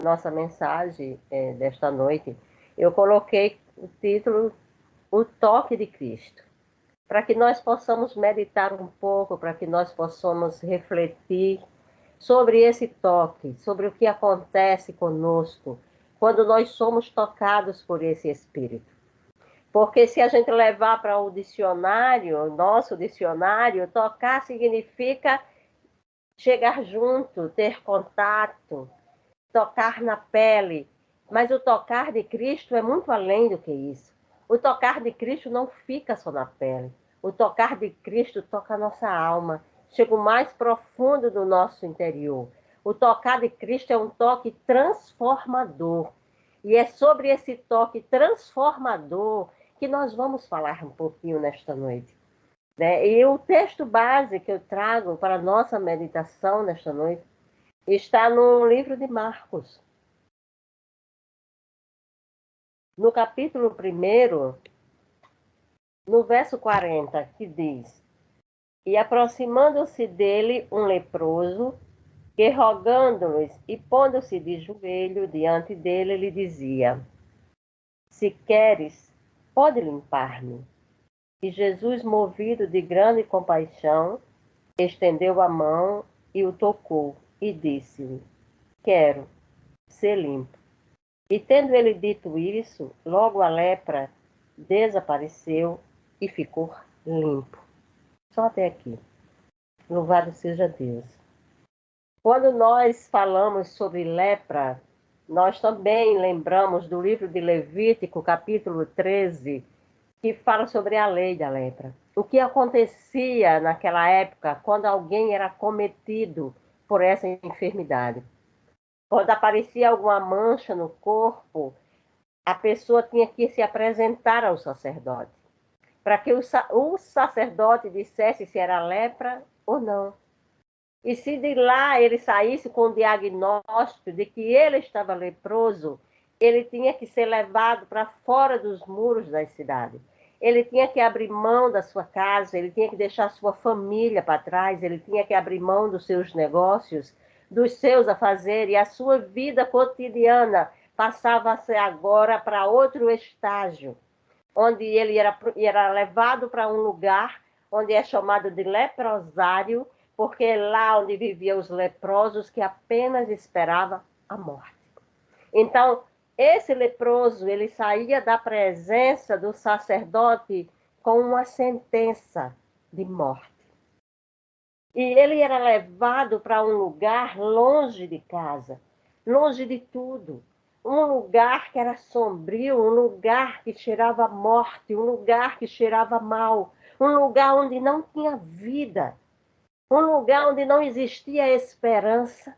nossa mensagem desta noite, eu coloquei o título O Toque de Cristo, para que nós possamos meditar um pouco, para que nós possamos refletir sobre esse toque, sobre o que acontece conosco quando nós somos tocados por esse Espírito. Porque se a gente levar para o dicionário, nosso dicionário, tocar significa chegar junto, ter contato, tocar na pele. Mas o tocar de Cristo é muito além do que isso. O tocar de Cristo não fica só na pele. O tocar de Cristo toca a nossa alma, chega o mais profundo do nosso interior. O tocar de Cristo é um toque transformador. E é sobre esse toque transformador que nós vamos falar um pouquinho nesta noite. Né? E o texto base que eu trago para a nossa meditação nesta noite está no livro de Marcos. No capítulo 1, no verso 40, que diz: E aproximando-se dele um leproso, que rogando-lhes e pondo-se de joelho diante dele, lhe dizia: Se queres, pode limpar-me. E Jesus, movido de grande compaixão, estendeu a mão e o tocou, e disse-lhe: Quero ser limpo. E tendo ele dito isso, logo a lepra desapareceu e ficou limpo. Só até aqui. Louvado seja Deus. Quando nós falamos sobre lepra, nós também lembramos do livro de Levítico, capítulo 13, que fala sobre a lei da lepra. O que acontecia naquela época quando alguém era cometido por essa enfermidade. Quando aparecia alguma mancha no corpo, a pessoa tinha que se apresentar ao sacerdote, para que o sacerdote dissesse se era lepra ou não. E se de lá ele saísse com o diagnóstico de que ele estava leproso, ele tinha que ser levado para fora dos muros da cidade. Ele tinha que abrir mão da sua casa, ele tinha que deixar sua família para trás, ele tinha que abrir mão dos seus negócios, dos seus afazeres, e a sua vida cotidiana passava a ser agora para outro estágio, onde ele era levado para um lugar onde é chamado de leprosário, porque é lá onde viviam os leprosos que apenas esperavam a morte. Então, esse leproso, ele saía da presença do sacerdote com uma sentença de morte. E ele era levado para um lugar longe de casa, longe de tudo. Um lugar que era sombrio, um lugar que cheirava morte, um lugar que cheirava mal, um lugar onde não tinha vida, um lugar onde não existia esperança,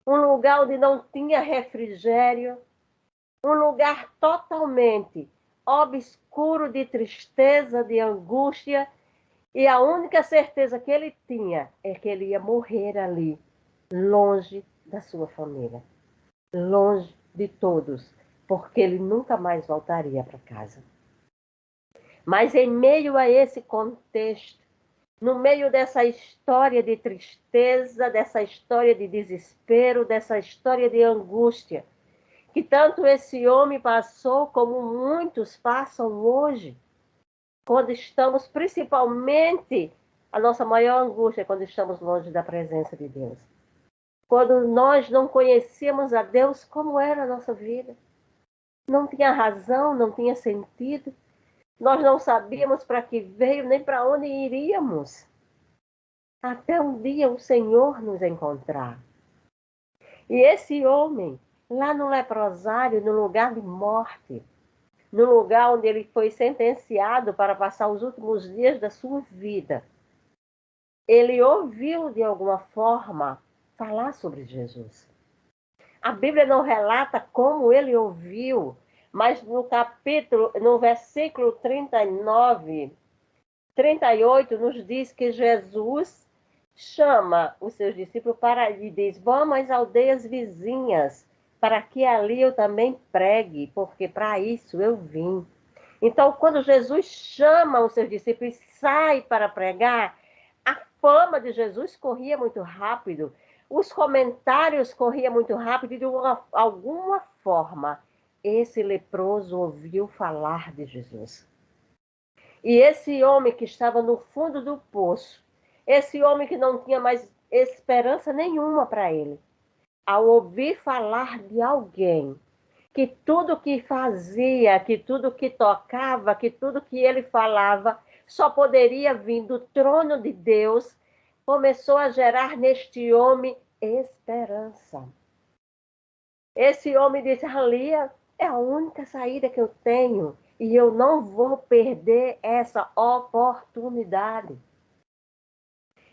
um lugar onde não tinha refrigério, um lugar totalmente obscuro de tristeza, de angústia, e a única certeza que ele tinha é que ele ia morrer ali, longe da sua família, longe de todos, porque ele nunca mais voltaria para casa. Mas em meio a esse contexto, no meio dessa história de tristeza, dessa história de desespero, dessa história de angústia, que tanto esse homem passou como muitos passam hoje, quando estamos, principalmente, a nossa maior angústia é quando estamos longe da presença de Deus. Quando nós não conhecíamos a Deus, como era a nossa vida. Não tinha razão, não tinha sentido. Nós não sabíamos para que veio, nem para onde iríamos. Até um dia o Senhor nos encontrar. E esse homem, lá no leprosário, no lugar de morte, no lugar onde ele foi sentenciado para passar os últimos dias da sua vida, ele ouviu de alguma forma falar sobre Jesus. A Bíblia não relata como ele ouviu, mas no versículo 39, 38, nos diz que Jesus chama os seus discípulos para e diz: vamos às aldeias vizinhas, para que ali eu também pregue, porque para isso eu vim. Então, quando Jesus chama os seus discípulos e sai para pregar, a fama de Jesus corria muito rápido, os comentários corriam muito rápido e de alguma forma esse leproso ouviu falar de Jesus. E esse homem que estava no fundo do poço, esse homem que não tinha mais esperança nenhuma para ele, ao ouvir falar de alguém que tudo que fazia, que tudo que tocava, que tudo que ele falava só poderia vir do trono de Deus, começou a gerar neste homem esperança. Esse homem disse: ali é a única saída que eu tenho e eu não vou perder essa oportunidade.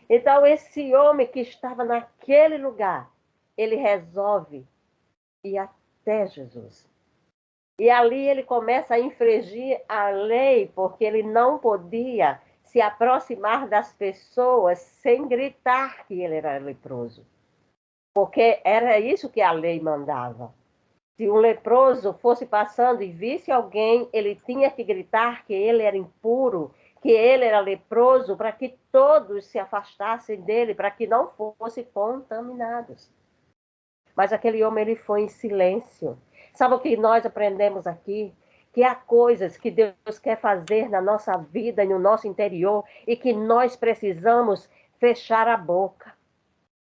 Então, esse homem que estava naquele lugar, ele resolve ir até Jesus. E ali ele começa a infringir a lei, porque ele não podia se aproximar das pessoas sem gritar que ele era leproso. Porque era isso que a lei mandava. Se um leproso fosse passando e visse alguém, ele tinha que gritar que ele era impuro, que ele era leproso, para que todos se afastassem dele, para que não fossem contaminados. Mas aquele homem, ele foi em silêncio. Sabe o que nós aprendemos aqui? Que há coisas que Deus quer fazer na nossa vida e no nosso interior e que nós precisamos fechar a boca.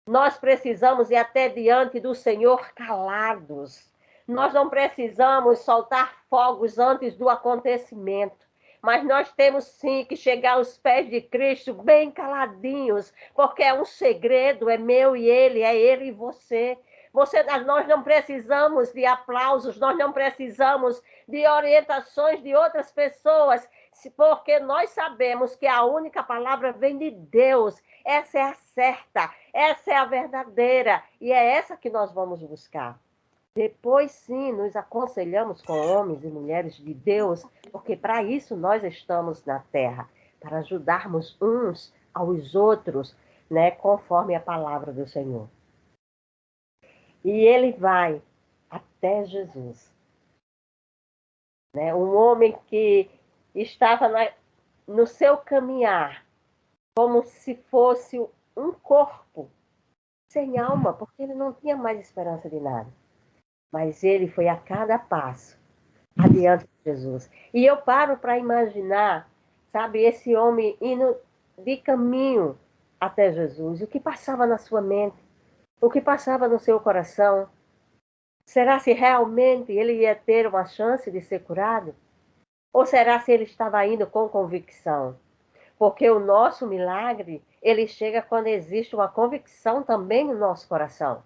Nós precisamos ir até diante do Senhor calados. Nós não precisamos soltar fogos antes do acontecimento. Mas nós temos sim que chegar aos pés de Cristo bem caladinhos, porque é um segredo, é meu e é ele e você. Nós não precisamos de aplausos, nós não precisamos de orientações de outras pessoas, porque nós sabemos que a única palavra vem de Deus. Essa é a certa, essa é a verdadeira, e é essa que nós vamos buscar. Depois, sim, nos aconselhamos com homens e mulheres de Deus, porque para isso nós estamos na terra, para ajudarmos uns aos outros, né, conforme a palavra do Senhor. E ele vai até Jesus. Né? Um homem que estava no seu caminhar, como se fosse um corpo sem alma, porque ele não tinha mais esperança de nada. Mas ele foi a cada passo adiante de Jesus. E eu paro para imaginar, sabe, esse homem indo de caminho até Jesus. O que passava na sua mente? O que passava no seu coração? Será se realmente ele ia ter uma chance de ser curado? Ou será se ele estava indo com convicção? Porque o nosso milagre, ele chega quando existe uma convicção também no nosso coração.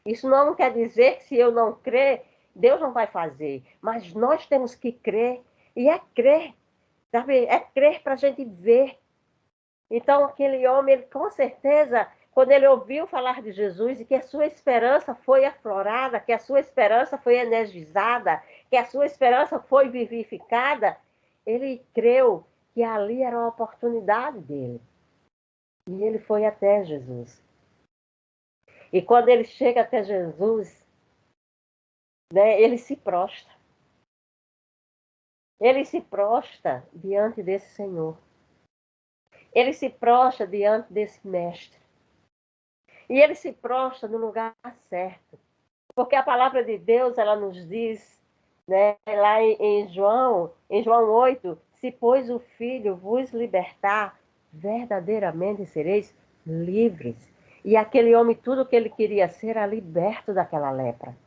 Isso não quer dizer que se eu não crer, Deus não vai fazer. Mas nós temos que crer. E é crer, sabe? É crer para a gente ver. Então, aquele homem, ele com certeza, quando ele ouviu falar de Jesus e que a sua esperança foi aflorada, que a sua esperança foi energizada, que a sua esperança foi vivificada, ele creu que ali era a oportunidade dele. E ele foi até Jesus. E quando ele chega até Jesus, né, ele se prostra. Ele se prostra diante desse Senhor. Ele se prostra diante desse mestre. E ele se prostra no lugar certo. Porque a palavra de Deus, ela nos diz, né, lá em João 8, se pois o Filho vos libertar, verdadeiramente sereis livres. E aquele homem, tudo que ele queria ser, era liberto daquela lepra.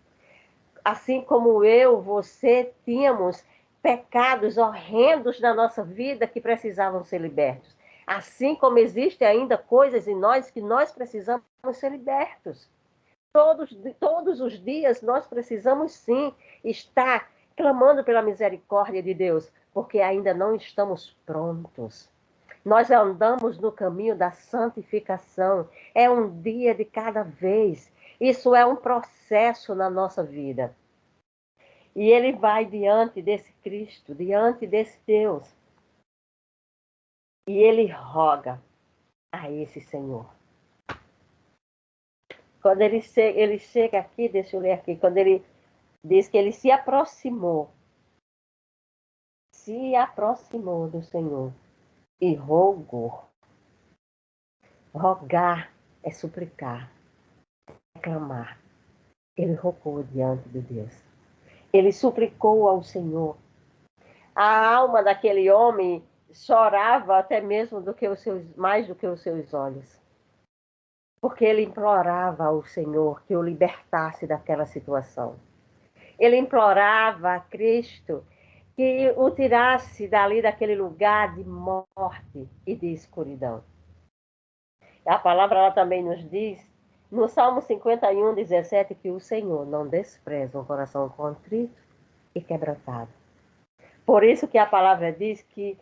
Assim como eu, você, tínhamos pecados horrendos na nossa vida que precisavam ser libertos. Assim como existem ainda coisas em nós que nós precisamos ser libertos. Todos os dias nós precisamos sim estar clamando pela misericórdia de Deus, porque ainda não estamos prontos. Nós andamos no caminho da santificação. É um dia de cada vez. Isso é um processo na nossa vida. E ele vai diante desse Cristo, diante desse Deus. E ele roga a esse Senhor. Quando ele chega aqui, deixa eu ler aqui, quando ele diz que ele se aproximou do Senhor e rogou. Rogar é suplicar. reclamar. Ele rogou diante de Deus. Ele suplicou ao Senhor. A alma daquele homem chorava até mesmo mais do que os seus olhos. Porque ele implorava ao Senhor que o libertasse daquela situação. Ele implorava a Cristo que o tirasse dali daquele lugar de morte e de escuridão. A palavra ela também nos diz, no Salmo 51, 17, que o Senhor não despreza um coração contrito e quebrantado. Por isso que a palavra diz que,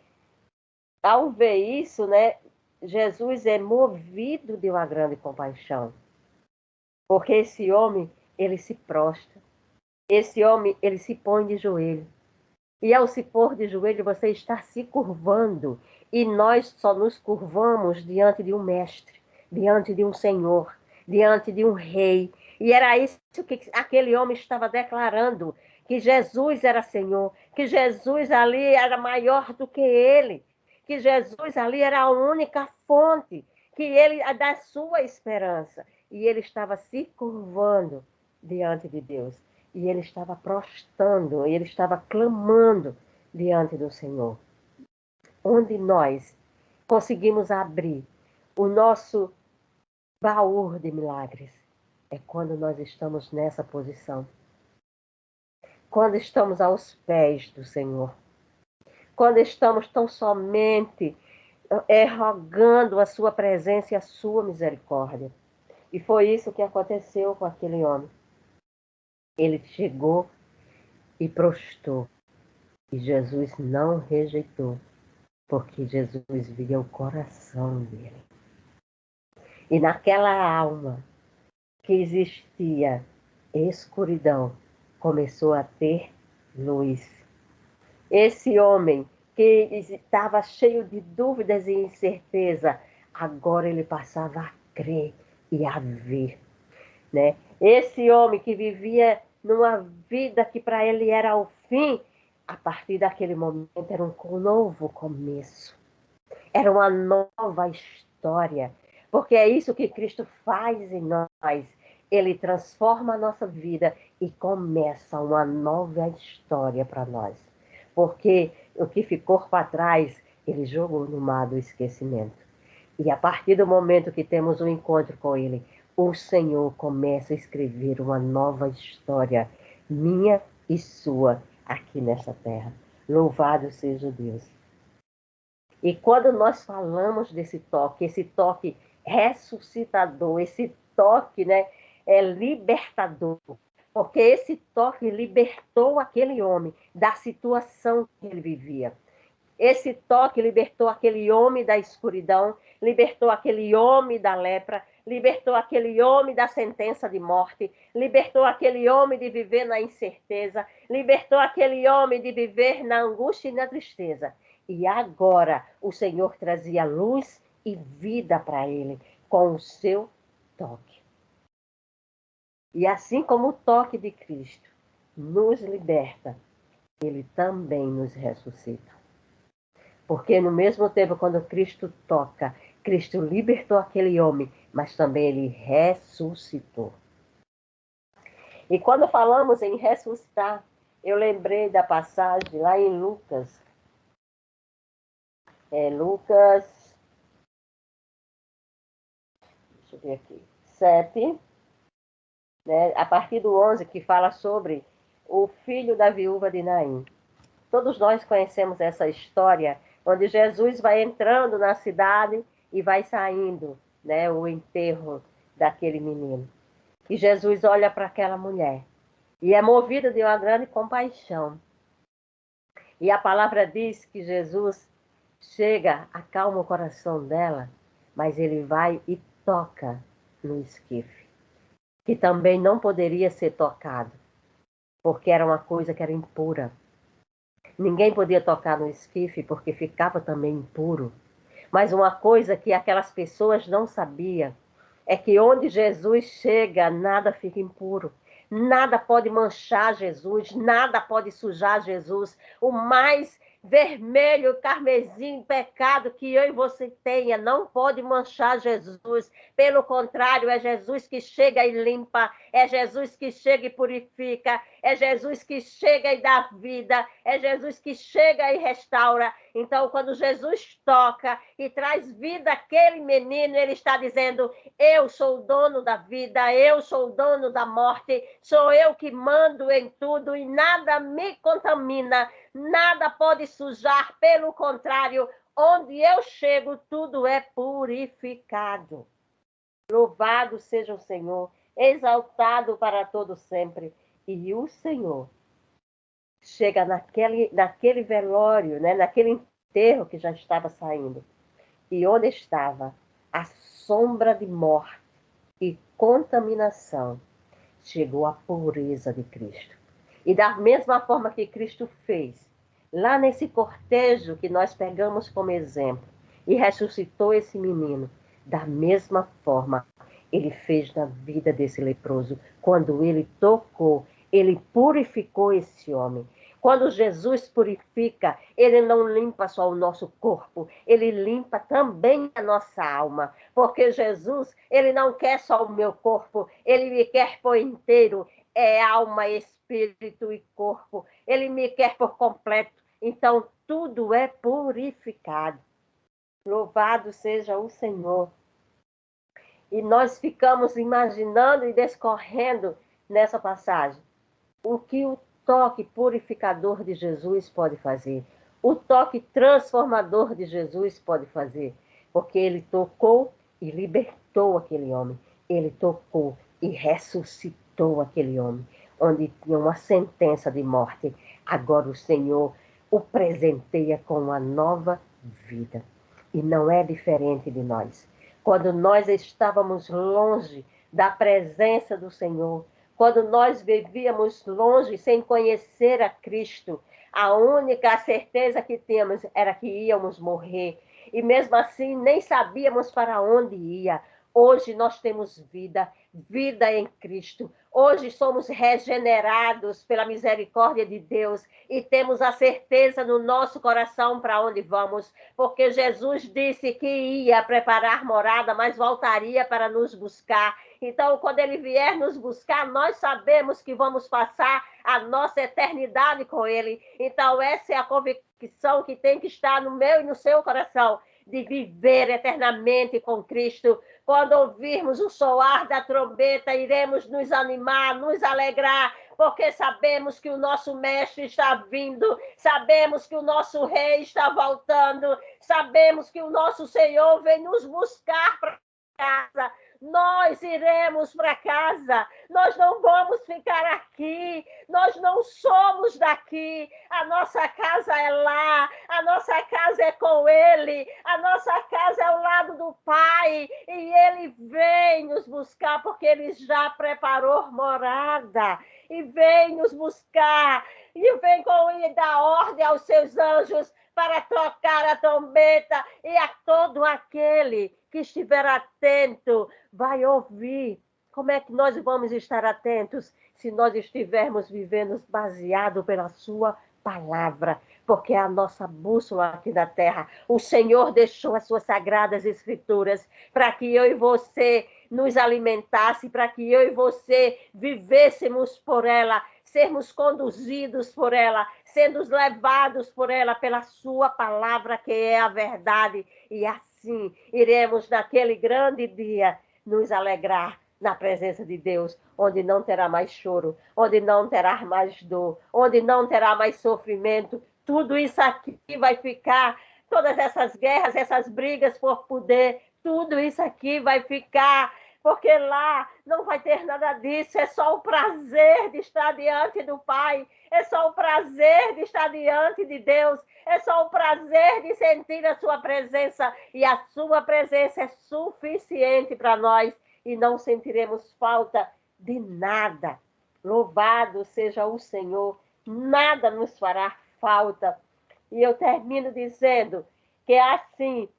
ao ver isso, né, Jesus é movido de uma grande compaixão. Porque esse homem, ele se prostra. Esse homem, ele se põe de joelho. E ao se pôr de joelho, você está se curvando. E nós só nos curvamos diante de um mestre, diante de um senhor, diante de um rei. E era isso que aquele homem estava declarando, que Jesus era Senhor, que Jesus ali era maior do que ele, que Jesus ali era a única fonte, que ele da sua esperança. E ele estava se curvando diante de Deus. E ele estava prostrando, ele estava clamando diante do Senhor. Onde nós conseguimos abrir o nosso baú de milagres é quando nós estamos nessa posição. Quando estamos aos pés do Senhor. Quando estamos tão somente rogando a sua presença e a sua misericórdia. E foi isso que aconteceu com aquele homem. Ele chegou e prostrou. E Jesus não rejeitou, porque Jesus via o coração dele. E naquela alma que existia escuridão, começou a ter luz. Esse homem que estava cheio de dúvidas e incerteza, agora ele passava a crer e a ver, né? Esse homem que vivia numa vida que para ele era o fim, a partir daquele momento era um novo começo. Era uma nova história. Porque é isso que Cristo faz em nós. Ele transforma a nossa vida e começa uma nova história para nós. Porque o que ficou para trás, ele jogou no mar do esquecimento. E a partir do momento que temos um encontro com ele, o Senhor começa a escrever uma nova história, minha e sua, aqui nessa terra. Louvado seja Deus. E quando nós falamos desse toque, esse toque ressuscitador, esse toque, né, libertador, porque esse toque libertou aquele homem da situação que ele vivia. Esse toque libertou aquele homem da escuridão, libertou aquele homem da lepra, libertou aquele homem da sentença de morte, libertou aquele homem de viver na incerteza, libertou aquele homem de viver na angústia e na tristeza. E agora o Senhor trazia luz e vida para ele com o seu toque. E assim como o toque de Cristo nos liberta, ele também nos ressuscita. Porque no mesmo tempo, quando Cristo toca, Cristo libertou aquele homem, mas também ele ressuscitou. E quando falamos em ressuscitar, eu lembrei da passagem lá em Lucas. Lucas, deixa eu ver aqui, 7, né, a partir do 11, que fala sobre o filho da viúva de Naim. Todos nós conhecemos essa história, onde Jesus vai entrando na cidade e vai saindo, né, o enterro daquele menino. E Jesus olha para aquela mulher e é movido de uma grande compaixão. E a palavra diz que Jesus chega, acalma o coração dela, mas ele vai e toca no esquife, que também não poderia ser tocado, porque era uma coisa que era impura. Ninguém podia tocar no esquife porque ficava também impuro. Mas uma coisa que aquelas pessoas não sabiam é que onde Jesus chega, nada fica impuro. Nada pode manchar Jesus, nada pode sujar Jesus. O mais vermelho, carmesim, pecado que eu e você tenha, não pode manchar Jesus. Pelo contrário, é Jesus que chega e limpa, é Jesus que chega e purifica, é Jesus que chega e dá vida, é Jesus que chega e restaura. Então, quando Jesus toca e traz vida àquele menino, ele está dizendo: eu sou o dono da vida, eu sou o dono da morte, sou eu que mando em tudo e nada me contamina, nada pode sujar, pelo contrário, onde eu chego, tudo é purificado. Louvado seja o Senhor, exaltado para todo sempre. E o Senhor chega naquele velório, né, naquele enterro que já estava saindo. E onde estava a sombra de morte e contaminação, chegou a pureza de Cristo. E da mesma forma que Cristo fez, lá nesse cortejo que nós pegamos como exemplo, e ressuscitou esse menino, da mesma forma, ele fez na vida desse leproso. Quando ele tocou, ele purificou esse homem. Quando Jesus purifica, ele não limpa só o nosso corpo, ele limpa também a nossa alma. Porque Jesus, ele não quer só o meu corpo, ele me quer por inteiro. É alma, espírito e corpo. Ele me quer por completo. Então, tudo é purificado. Louvado seja o Senhor. E nós ficamos imaginando e descorrendo nessa passagem o que o toque purificador de Jesus pode fazer, o toque transformador de Jesus pode fazer, porque ele tocou e libertou aquele homem, ele tocou e ressuscitou aquele homem, onde tinha uma sentença de morte. Agora o Senhor o presenteia com uma nova vida. E não é diferente de nós. Quando nós estávamos longe da presença do Senhor, quando nós vivíamos longe, sem conhecer a Cristo, a única certeza que tínhamos era que íamos morrer. E mesmo assim, nem sabíamos para onde ia. Hoje nós temos vida, vida em Cristo. Hoje somos regenerados pela misericórdia de Deus e temos a certeza no nosso coração para onde vamos, porque Jesus disse que ia preparar morada, mas voltaria para nos buscar. Então, quando ele vier nos buscar, nós sabemos que vamos passar a nossa eternidade com ele. Então, essa é a convicção que tem que estar no meu e no seu coração, de viver eternamente com Cristo. Quando ouvirmos o soar da trombeta, iremos nos animar, nos alegrar, porque sabemos que o nosso mestre está vindo, sabemos que o nosso rei está voltando, sabemos que o nosso Senhor vem nos buscar para casa. Nós iremos para casa, nós não vamos ficar aqui, nós não somos daqui, a nossa casa é lá, a nossa casa é com Ele, a nossa casa é ao lado do Pai, e Ele vem nos buscar, porque Ele já preparou morada, e vem nos buscar, e vem com Ele dar ordem aos seus anjos para tocar a trombeta, e a todo aquele que estiver atento vai ouvir. Como é que nós vamos estar atentos se nós estivermos vivendo baseado pela sua palavra? Porque é a nossa bússola aqui na terra. O Senhor deixou as suas sagradas escrituras para que eu e você nos alimentasse, para que eu e você vivêssemos por ela, sermos conduzidos por ela, sendo levados por ela, pela sua palavra, que é a verdade. E assim iremos naquele grande dia nos alegrar na presença de Deus, onde não terá mais choro, onde não terá mais dor, onde não terá mais sofrimento. Tudo isso aqui vai ficar, todas essas guerras, essas brigas por poder, tudo isso aqui vai ficar, porque lá não vai ter nada disso, é só o prazer de estar diante do Pai, é só o prazer de estar diante de Deus, é só o prazer de sentir a sua presença, e a sua presença é suficiente para nós, e não sentiremos falta de nada. Louvado seja o Senhor, nada nos fará falta. E eu termino dizendo que assim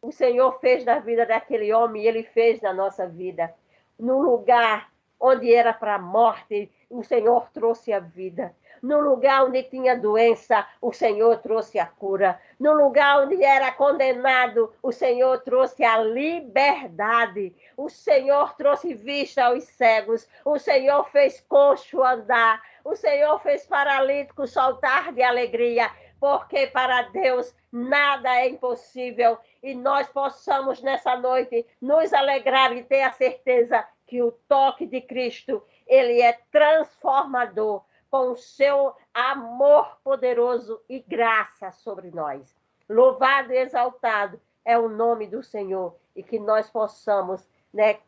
o Senhor fez na vida daquele homem, e Ele fez na nossa vida. No lugar onde era para a morte, o Senhor trouxe a vida. No lugar onde tinha doença, o Senhor trouxe a cura. No lugar onde era condenado, o Senhor trouxe a liberdade. O Senhor trouxe vista aos cegos. O Senhor fez coxo andar. O Senhor fez paralítico saltar de alegria. Porque para Deus nada é impossível. E nós possamos nessa noite nos alegrar e ter a certeza que o toque de Cristo, ele é transformador, com o seu amor poderoso e graça sobre nós. Louvado e exaltado é o nome do Senhor, e que nós possamos, né,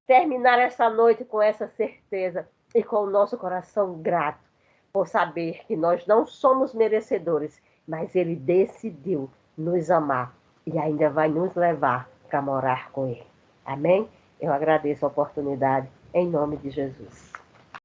terminar essa noite com essa certeza e com o nosso coração grato por saber que nós não somos merecedores, mas Ele decidiu nos amar e ainda vai nos levar para morar com Ele. Amém? Eu agradeço a oportunidade em nome de Jesus.